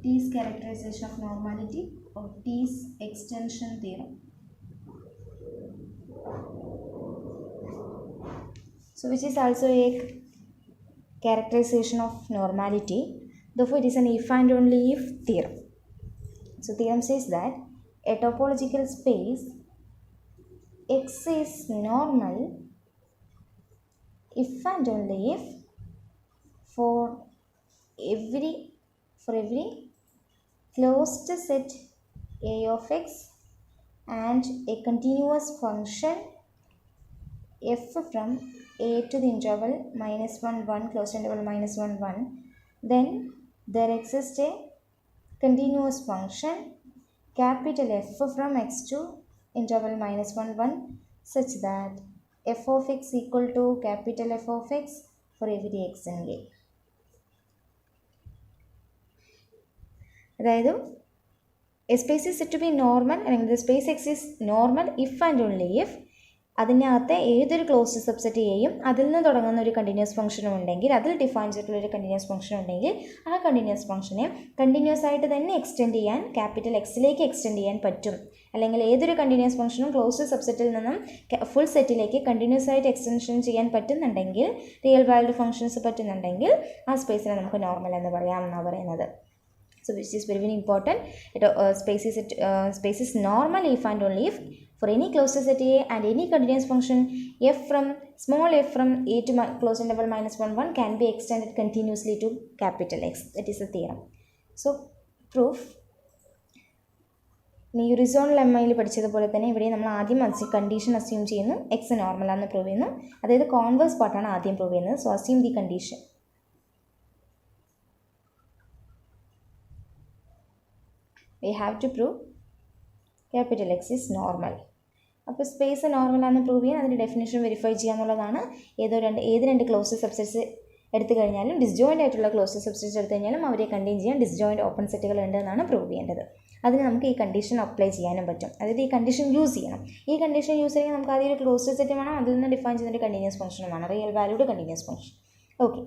T's characterization of normality or T's extension theorem. So which is also a characterization of normality. Therefore, it is an if and only if theorem. So theorem says that a topological space X is normal if and only if for every closed set A of X and a continuous function f from a to the interval minus 1 1 closed interval minus 1 1, then there exists a continuous function capital F from x to interval minus 1 1 such that f of x equal to capital F of x for every x in A. അതായത് a space is said to be normal അല്ലെങ്കിൽ the space X is normal if and only if അതിനകത്ത് ഏതൊരു closed subset എയും അതിൽ നിന്ന് തുടങ്ങുന്ന ഒരു continuous ഫംഗ്ഷനും ഉണ്ടെങ്കിൽ, അതിൽ ഡിഫൈൻ ചെയ്തിട്ടുള്ള ഒരു കണ്ടിന്യൂസ് ഫംഗ്ഷൻ ഉണ്ടെങ്കിൽ ആ കണ്ടിന്യൂസ് ഫംഗ്ഷനെ കണ്ടിന്യൂസ് ആയിട്ട് തന്നെ എക്സ്റ്റെൻഡ് ചെയ്യാൻ ക്യാപിറ്റൽ എക്സിലേക്ക് എക്സ്റ്റെൻഡ് ചെയ്യാൻ പറ്റും. അല്ലെങ്കിൽ ഏതൊരു കണ്ടിന്യൂസ് ഫംഗ്ഷനും ക്ലോസ്ഡ് സബ്സെറ്റിൽ നിന്നും ഫുൾ സെറ്റിലേക്ക് കണ്ടിന്യൂസ് ആയിട്ട് എക്സ്റ്റൻഷൻ ചെയ്യാൻ പറ്റുന്നുണ്ടെങ്കിൽ, റിയൽ വാല്യൂഡ് ഫംഗ്ഷൻസ് പറ്റുന്നുണ്ടെങ്കിൽ ആ സ്പേസിനെ നമുക്ക് നോർമൽ എന്ന് പറയാമെന്നാണ് പറയുന്നത്. So which is very important. Space is normal if and only if for any closed set A and any continuous function small f from A to closed interval minus 1 1 can be extended continuously to capital X. That is the theorem. So proof. ഈ റിസോണൽ ലെമ്മയിൽ പഠിച്ചതുപോലെ തന്നെ ഇവിടെ നമ്മൾ ആദ്യം condition assume ചെയ്യുന്നു, X normal ആണെന്ന് prove ചെയ്യുന്നു. അതായത് converse പാർട്ടാണ് ആദ്യം പ്രൂവ് ചെയ്യുന്നത്. So assume the condition. We have to prove capital X is normal. അപ്പോൾ സ്പേസ് നോർമൽ ആണെന്ന് പ്രൂവ് ചെയ്യാൻ അതിൻ്റെ ഡെഫിനേഷൻ വെരിഫൈ ചെയ്യുക എന്നുള്ളതാണ്. ഏത് രണ്ട് ക്ലോസ്ഡ് സബ്സെറ്റ്സ് എടുത്തു കഴിഞ്ഞാലും ഡിസ്ജോയിൻ്റ് ആയിട്ടുള്ള ക്ലോസ്ഡ് സബ്സെറ്റ്സ് എടുത്തു കഴിഞ്ഞാലും അവരെ കണ്ടെയ്ൻ ചെയ്യാൻ ഡിസ്ജോയിൻ്റ് ഓപ്പൺ സെറ്റുകൾ ഉണ്ടെന്നാണ് പ്രൂവ് ചെയ്യേണ്ടത്. അതിന് നമുക്ക് ഈ കണ്ടീഷൻ അപ്ലൈ ചെയ്യാനും പറ്റും. അതായത് ഈ കണ്ടീഷൻ യൂസ് ചെയ്യണം. ഈ കണ്ടീഷൻ യൂസ് ചെയ്യാൻ നമുക്ക് ആദ്യം ഒരു ക്ലോസ്ഡ് സെറ്റ് വേണം, അതിൽ നിന്ന് ഡിഫൈൻ ചെയ്യുന്ന കണ്ടിന്യൂസ് ഫംഗ്ഷനും വേണം, real valued continuous function. Okay,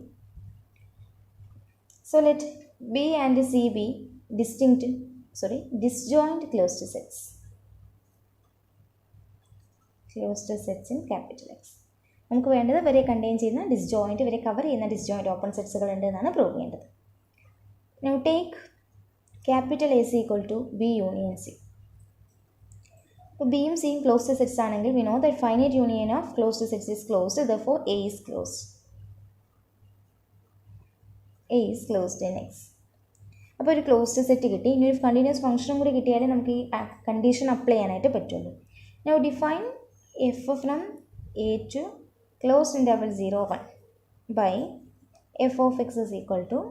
so let be and C B disjoint closed sets in capital X. നമുക്ക് വേണ്ടത് ഇവരെ കണ്ടെയ്ൻ ചെയ്യുന്ന ഡിസ്ജോയിൻറ്റ്, ഇവരെ കവർ ചെയ്യുന്ന ഡിസ്ജോയിൻറ്റ് ഓപ്പൺ സെറ്റ്സുകൾ ഉണ്ട് എന്നാണ് പ്രൂവ് ചെയ്യേണ്ടത്. Now take capital A is equal to B union C. ഇപ്പോൾ ബിയും സിയും ക്ലോസ്ഡ് സെറ്റ്സ് ആണെങ്കിൽ we know that finite union of closed sets is closed, therefore A is closed. A is closed in X. അപ്പോൾ ഒരു closed set കിട്ടി. ഇനി ഒരു continuous ഫംഗ്ഷനും കൂടി കിട്ടിയാലേ നമുക്ക് ഈ കണ്ടീഷൻ അപ്ലൈ ചെയ്യാനായിട്ട് പറ്റുള്ളൂ. Now define f from a to closed interval 0 1 by f of x is equal to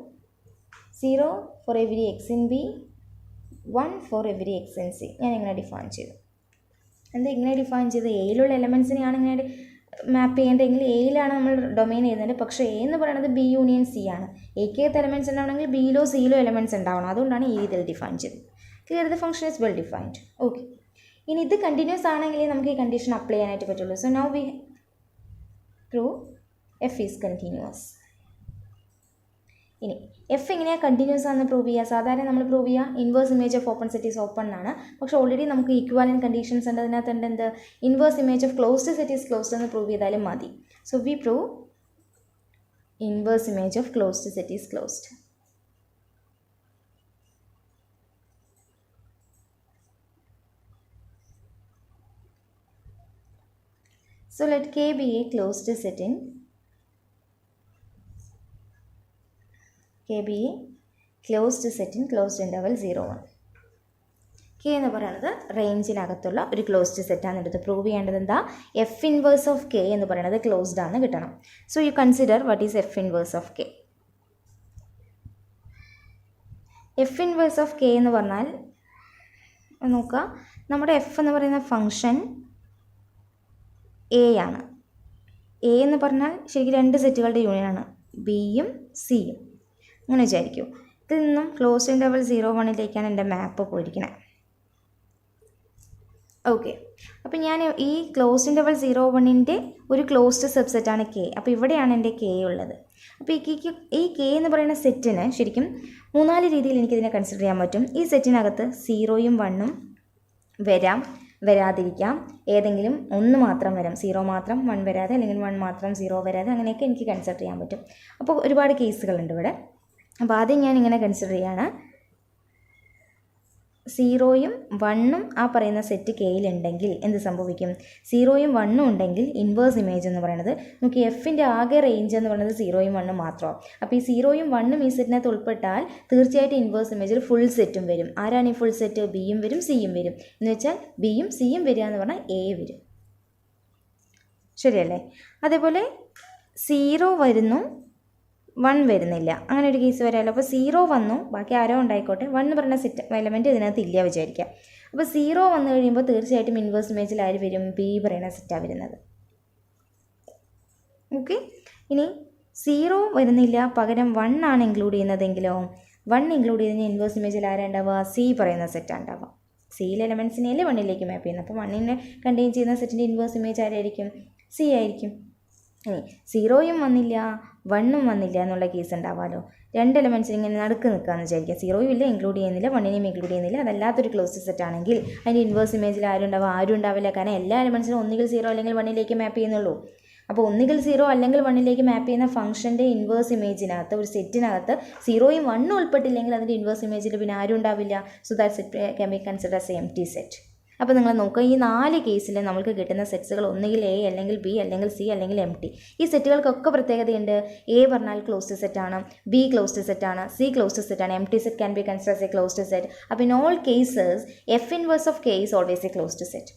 0 for every x in B 1 for every x in C. ഞാൻ ഇങ്ങനെ ഡിഫൈൻ ചെയ്തു. എന്താ ഇങ്ങനെ ഡിഫൈൻ ചെയ്ത് എയിലുള്ള എലമെൻസിനെയാണ് ഇങ്ങനെ മാപ്പ് ചെയ്യേണ്ടതെങ്കിൽ എയിലാണ് നമ്മൾ ഡൊമൈൻ ചെയ്യുന്നത്. പക്ഷേ എ എന്ന് പറയുന്നത് ബി യൂണിയൻ സി ആണ്. എക്കകത്ത് എലമെൻറ്റ്സ് ഉണ്ടാവണമെങ്കിൽ ബിയിലോ സിയിലോ എലമെൻറ്റ്സ് ഉണ്ടാവണം. അതുകൊണ്ടാണ് ഈ രീതിയിൽ ഡിഫൈൻ ചെയ്തത്. Clear, the function is well defined. Okay, ഇനി ഇത് കണ്ടിന്യൂസ് ആണെങ്കിലേ നമുക്ക് ഈ കണ്ടീഷൻ അപ്ലൈ ചെയ്യാനായിട്ട് പറ്റുള്ളൂ. So now we prove F is continuous. ഇനി എഫ് എങ്ങനെയാണ് കണ്ടിന്യൂസ് ആണെന്ന് പ്രൂവ് ചെയ്യുക? സാധാരണ നമ്മൾ പ്രൂവ് ചെയ്യുക inverse image of open set is open എന്നാണ്. പക്ഷേ ഓൾറെഡി നമുക്ക് ഈക്വാലൻറ്റ് കണ്ടീഷൻസ് ഉണ്ട്. അതിനകത്തുണ്ട് എന്ത്, inverse image of closed set is closed എന്ന് പ്രൂവ് ചെയ്താലും മതി. So we prove inverse image of closed set is closed. So let K be a closed set in closed interval 0 1. K എന്ന് പറയുന്നത് റേഞ്ചിനകത്തുള്ള ഒരു ക്ലോസ്ഡ് സെറ്റാണ് എടുത്ത് പ്രൂവ് ചെയ്യേണ്ടത്. എന്താ, എഫ് ഇൻവേഴ്സ് ഓഫ് കെ എന്ന് പറയുന്നത് ക്ലോസ്ഡ് ആണ് കിട്ടണം. So you consider what is F inverse of K. F inverse of K എന്ന് പറഞ്ഞാൽ നോക്കുക, നമ്മുടെ എഫ് എന്ന് പറയുന്ന ഫംഗ്ഷൻ എ ആണ്. എ എന്ന് പറഞ്ഞാൽ ശരിക്കും രണ്ട് സെറ്റുകളുടെ യൂണിയനാണ്, ബിയും സിയും. അങ്ങനെ വിചാരിക്കൂ. ഇതിൽ നിന്നും ക്ലോസ്ഡ് ഇൻ്റർവൽ 0 1ലേക്കാണ് എൻ്റെ മാപ്പ് പോയിരിക്കുന്നത്. ഓക്കെ, അപ്പോൾ ഞാൻ ഈ ക്ലോസ്ഡ് ഇൻ്റർവൽ 0 1ൻ്റെ ഒരു ക്ലോസ്ഡ് സബ്സെറ്റാണ് കെ. അപ്പോൾ ഇവിടെയാണ് എൻ്റെ കെ ഉള്ളത്. അപ്പോൾ ഈ കെ എന്ന് പറയുന്ന സെറ്റിന് ശരിക്കും 3-4 രീതിയിൽ എനിക്കിതിനെ കൺസിഡർ ചെയ്യാൻ പറ്റും. ഈ സെറ്റിനകത്ത് 0യും 1ഉം വരാം, വരാതിരിക്കാം, ഏതെങ്കിലും ഒന്ന് മാത്രം വരാം, 0 മാത്രം 1 വരാതെ, അല്ലെങ്കിൽ 1 മാത്രം 0 വരാതെ, അങ്ങനെയൊക്കെ എനിക്ക് കൺസിഡർ ചെയ്യാൻ പറ്റും. അപ്പോൾ ഒരുപാട് കേസുകളുണ്ട് ഇവിടെ. അപ്പോൾ ആദ്യം ഞാൻ ഇങ്ങനെ കൺസിഡർ ചെയ്യാണ്, 0യും 1ഉം ആ പറയുന്ന സെറ്റ് കെയിലുണ്ടെങ്കിൽ എന്ത് സംഭവിക്കും? 0യും 1ഉം ഉണ്ടെങ്കിൽ ഇൻവേഴ്സ് ഇമേജ് എന്ന് പറയുന്നത് നമുക്ക് എഫിൻ്റെ ആകെ റേഞ്ച് എന്ന് പറയുന്നത് 0യും 1ഉം മാത്രമാണ്. അപ്പോൾ ഈ 0യും 1ഉം ഈ സെറ്റിനകത്ത് ഉൾപ്പെട്ടാൽ തീർച്ചയായിട്ടും ഇൻവേഴ്സ് ഇമേജിൽ ഫുൾ സെറ്റും വരും. ആരാണ് ഈ ഫുൾ സെറ്റ്? ബിയും വരും, സിയും വരും. എന്ന് വെച്ചാൽ ബിയും സിയും വരിക എന്ന് പറഞ്ഞാൽ എ വരും. ശരിയല്ലേ? അതേപോലെ 0 വരുന്നു, 1 വരുന്നില്ല, അങ്ങനെ ഒരു കേസ് വരാമല്ലോ. അപ്പോൾ 0 വന്നു, ബാക്കി ആരോ ഉണ്ടായിക്കോട്ടെ, 1 എന്ന് പറയുന്ന സെറ്റ് എലമെൻറ്റ് ഇതിനകത്ത് ഇല്ല വിചാരിക്കാം. അപ്പോൾ 0 വന്നു കഴിയുമ്പോൾ തീർച്ചയായിട്ടും ഇൻവേഴ്സ് ഇമേജിൽ ആര് വരും? ബി പറയുന്ന സെറ്റാണ് വരുന്നത്. ഓക്കെ, ഇനി 0 വരുന്നില്ല, പകരം 1 ആണ് ഇൻക്ലൂഡ് ചെയ്യുന്നതെങ്കിലോ 1 ഇൻക്ലൂഡ് ചെയ്ത് കഴിഞ്ഞാൽ ഇൻവേഴ്സ് ഇമേജിൽ ആരാ ഉണ്ടാവുക? സി പറയുന്ന സെറ്റാണ് ഉണ്ടാവുക. സിയിലെ എലമെൻറ്റ്സിനെയല്ലേ 1ലേക്ക് മാപ്പ് ചെയ്യുന്നത്. അപ്പോൾ 1നെ കണ്ടെയ്ൻ ചെയ്യുന്ന സെറ്റിൻ്റെ ഇൻവേഴ്സ് ഇമേജ് ആരായിരിക്കും? സി ആയിരിക്കും. ഇനി 0യും വന്നില്ല, 1ഉം വന്നില്ല എന്നുള്ള കേസ് ഉണ്ടാവാമല്ലോ. 2 എലമെൻറ്റ്സ് ഇങ്ങനെ നടുക്ക് നിൽക്കുകയെന്ന് വിചാരിക്കുക. 0യും ഇല്ല, ഇൻക്ലൂഡ് ചെയ്യുന്നില്ല, 1നെയും ഇൻക്ലൂഡ് ചെയ്യുന്നില്ല. അതല്ലാത്തൊരു ക്ലോസ്ഡ് സെറ്റ് ആണെങ്കിൽ അതിൻ്റെ ഇൻവേഴ്സ് ഇമേജിൽ ആരും ഉണ്ടാവുക? ആരും ഉണ്ടാവില്ല. കാരണം എല്ലാ എലമെൻറ്റ്സിനും ഒന്നുകിൽ 0 അല്ലെങ്കിൽ 1ലേക്ക് മാപ്പ് ചെയ്യുന്നുള്ളൂ. അപ്പോൾ ഒന്നുകിൽ 0 അല്ലെങ്കിൽ 1ലേക്ക് മാപ്പ് ചെയ്യുന്ന ഫംഗ്ഷൻ്റെ ഇൻവേഴ്സ് ഇമേജിനകത്ത്, ഒരു സെറ്റിനകത്ത് 0യും 1ഉം ഉൾപ്പെട്ടില്ലെങ്കിൽ അതിൻ്റെ ഇൻവേഴ്സ് ഇമേജിൽ പിന്നെ ആരും ഉണ്ടാവില്ല. So that set can be consider as A empty set. അപ്പോൾ നിങ്ങൾ നോക്കുക, ഈ 4 കേസിൽ നമുക്ക് കിട്ടുന്ന സെറ്റ്സുകൾ ഒന്നുകിൽ എ അല്ലെങ്കിൽ ബി അല്ലെങ്കിൽ സി അല്ലെങ്കിൽ എം ടി. ഈ സെറ്റുകൾക്കൊക്കെ പ്രത്യേകതയുണ്ട്. എ പറഞ്ഞാൽ ക്ലോസ്ഡ് സെറ്റാണ്, ബി ക്ലോസ്ഡ് സെറ്റാണ്, സി ക്ലോസ്ഡ് സെറ്റാണ്, empty set can be consider as a closed set. അപ്പോൾ in all cases F inverse of K is always a closed set.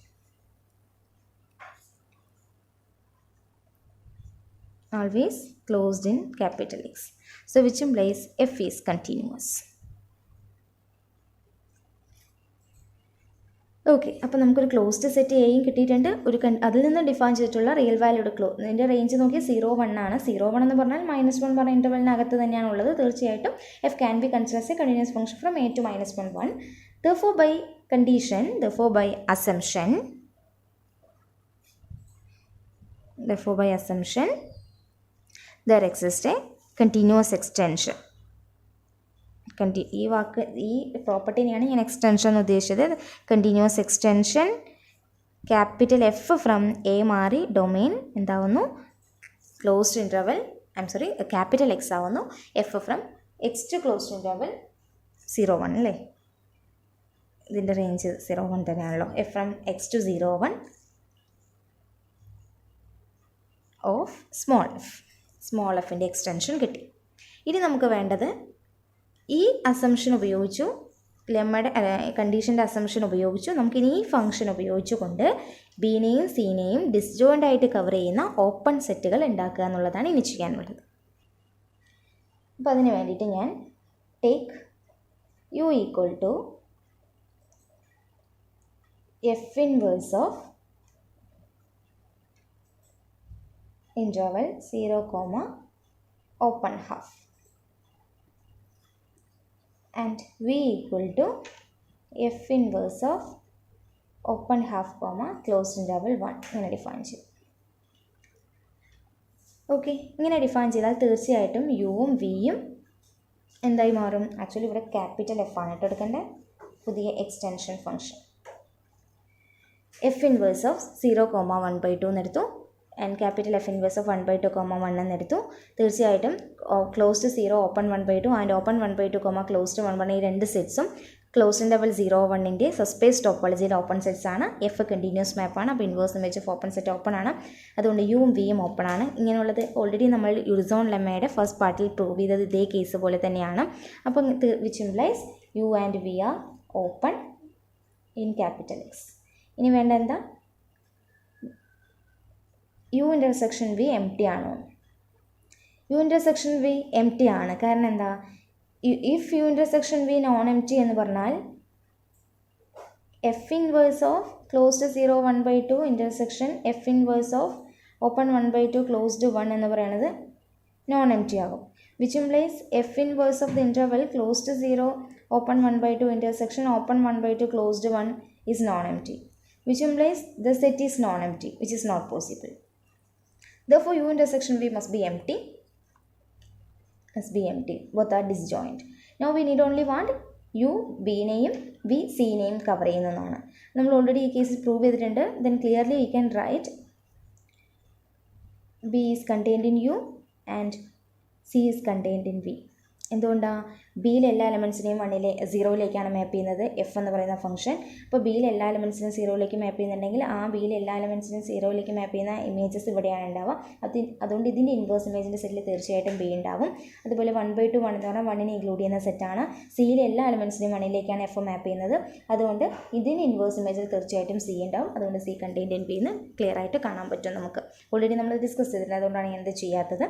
Always closed in capital X. So which implies F is continuous. Okay, അപ്പോൾ നമുക്കൊരു closed set എയും കിട്ടിയിട്ടുണ്ട്. അതിൽ നിന്ന് define ചെയ്തിട്ടുള്ള real valued ഇതിൻ്റെ range നോക്കി 0, 1 ആണ്. 0, 1 എന്ന് പറഞ്ഞാൽ -1 പറഞ്ഞ ഇൻ്റർവെലിനകത്ത് തന്നെയാണ് ഉള്ളത്. തീർച്ചയായിട്ടും F can be consider as A continuous function from a to -1, 1. Therefore by condition, therefore by assumption, there exists a continuous extension. ഈ പ്രോപ്പർട്ടിനെയാണ് ഞാൻ എക്സ്റ്റൻഷൻ എന്ന് ഉദ്ദേശിച്ചത്. Continuous extension capital F from A മാറി ഡൊമെയിൻ എന്താവുന്നു? ക്ലോസ്ഡ് ഇൻ്റർവൽ, ക്യാപിറ്റൽ എക്സ് ആവുന്നു. F from X to closed interval 0, 1 അല്ലേ? ഇതിൻ്റെ range 0, 1 തന്നെയാണല്ലോ. F from X to 0, 1 of small എഫിൻ്റെ എക്സ്റ്റൻഷൻ കിട്ടി. ഇനി നമുക്ക് വേണ്ടത് ഈ അസംഷൻ ഉപയോഗിച്ചു, ലെമ്മയുടെ കണ്ടീഷൻ്റെ അസംഷൻ ഉപയോഗിച്ചു നമുക്കിനി ഈ ഫംഗ്ഷൻ ഉപയോഗിച്ചുകൊണ്ട് ബിനെയും സിനെയും ഡിസ്ജോയിൻ്റ് ആയിട്ട് കവർ ചെയ്യുന്ന ഓപ്പൺ സെറ്റുകൾ ഉണ്ടാക്കുക എന്നുള്ളതാണ് ഇനി ചെയ്യാനുള്ളത്. അപ്പോൾ അതിന് വേണ്ടിയിട്ട് ഞാൻ take U equal to f inverse of interval 0, open half and v equal to f inverse of open half, closed interval 1 ഇങ്ങനെ ഡിഫൈൻ ചെയ്തു. ഓക്കെ, ഇങ്ങനെ ഡിഫൈൻ ചെയ്താൽ തീർച്ചയായിട്ടും യുവും വിയും എന്തായി മാറും? ആക്ച്വലി ഇവിടെ ക്യാപിറ്റൽ എഫ് ആണ് ഇട്ട് എടുക്കേണ്ടത്. പുതിയ extension function F inverse of 0, 1/2 എന്നെടുത്തു. And capital F inverse of 1/2, 1 എന്നെടുത്തു. തീർച്ചയായിട്ടും closed 0, open 1/2 and open 1/2, closed 1, ഈ 2 സെറ്റ്സും ക്ലോസ്ഡ് ഇൻ്റർവൽ 0, 1ൻ്റെ സബ്സ്പേസ് ടോപ്പോളജിയിൽ ഓപ്പൺ സെറ്റ്സ് ആണ്. എഫ് കണ്ടിന്യൂസ് മാപ്പാണ്. അപ്പോൾ inverse image of open set open ആണ്. അതുകൊണ്ട് യുവും വിയും ഓപ്പൺ ആണ്. ഇങ്ങനെയുള്ളത് ഓൾറെഡി നമ്മൾ യൂറിസോൺ ലെമ്മയുടെ ഫസ്റ്റ് പാർട്ടിൽ പ്രൂവ് ചെയ്തത് ഇതേ കേസ് പോലെ തന്നെയാണ്. അപ്പം which implies U and V are open in capital X. ഇനി വേണ്ട എന്താ? U intersection V empty ആണോ? U intersection V empty ആണ്. കാരണം എന്താ? If U intersection V non empty എന്ന് പറഞ്ഞാൽ F inverse of closed 0, 1/2 intersection F inverse of open 1/2 closed 1 എന്ന് പറയുന്നത് നോൺ എം ടി ആകും. Which implies F inverse of the interval closed 0, open 1/2 intersection open 1/2 closed 1 is non empty. Which implies the set is non empty, which is not possible. Therefore, U intersection V must be empty. SBMT. Both are disjoint. Now we need only one U ബിനെയും V സിനെയും cover ചെയ്യുന്നതാണ്. നമ്മൾ already ഈ കേസിൽ prove ചെയ്തിട്ടുണ്ട്. Then clearly we can write B is contained in U and C is contained in V. എന്തുകൊണ്ടാണ്? ബിയിലെ എല്ലാ എലമെൻസിനെയും 0യിലേക്കാണ് മാപ്പ് ചെയ്യുന്നത് എഫ് എന്ന് പറയുന്ന ഫംഗ്ഷൻ. അപ്പോൾ ബിയിലെ എല്ലാ എലമെൻസിനും 0യിലേക്ക് മാപ്പ് ചെയ്യുന്നുണ്ടെങ്കിൽ ആ ബിയിലെ എല്ലാ എലമെൻസിനും 0യിലേക്ക് മാപ്പ് ചെയ്യുന്ന ഇമേജസ് ഇവിടെയാണ് ഉണ്ടാവുക. അതുകൊണ്ട് ഇതിൻ്റെ ഇൻവേഴ്സ് ഇമേജിൻ്റെ സെറ്റിൽ തീർച്ചയായിട്ടും ബി ഉണ്ടാവും. അതുപോലെ 1/2 1 എന്ന് പറഞ്ഞാൽ 1നെ ഇൻക്ലൂഡ് ചെയ്യുന്ന സെറ്റാണ്. സിയിലെ എല്ലാ എലമെൻസിനെയും 1ലേക്കാണ് എഫ് മാപ്പ് ചെയ്യുന്നത്. അതുകൊണ്ട് ഇതിന് ഇൻവേഴ്സ് ഇമേജിൽ തീർച്ചയായിട്ടും സി ഉണ്ടാവും. അതുകൊണ്ട് സി കണ്ടെയ്ൻഡ് ഇൻ ബി എന്ന് ക്ലിയർ ആയിട്ട് കാണാൻ പറ്റും നമുക്ക്. ഓൾറെഡി നമ്മൾ ഡിസ്കസ് ചെയ്തിട്ടുണ്ട്. അതുകൊണ്ടാണ് ഞാൻ ഇത് ചെയ്യാത്തത്.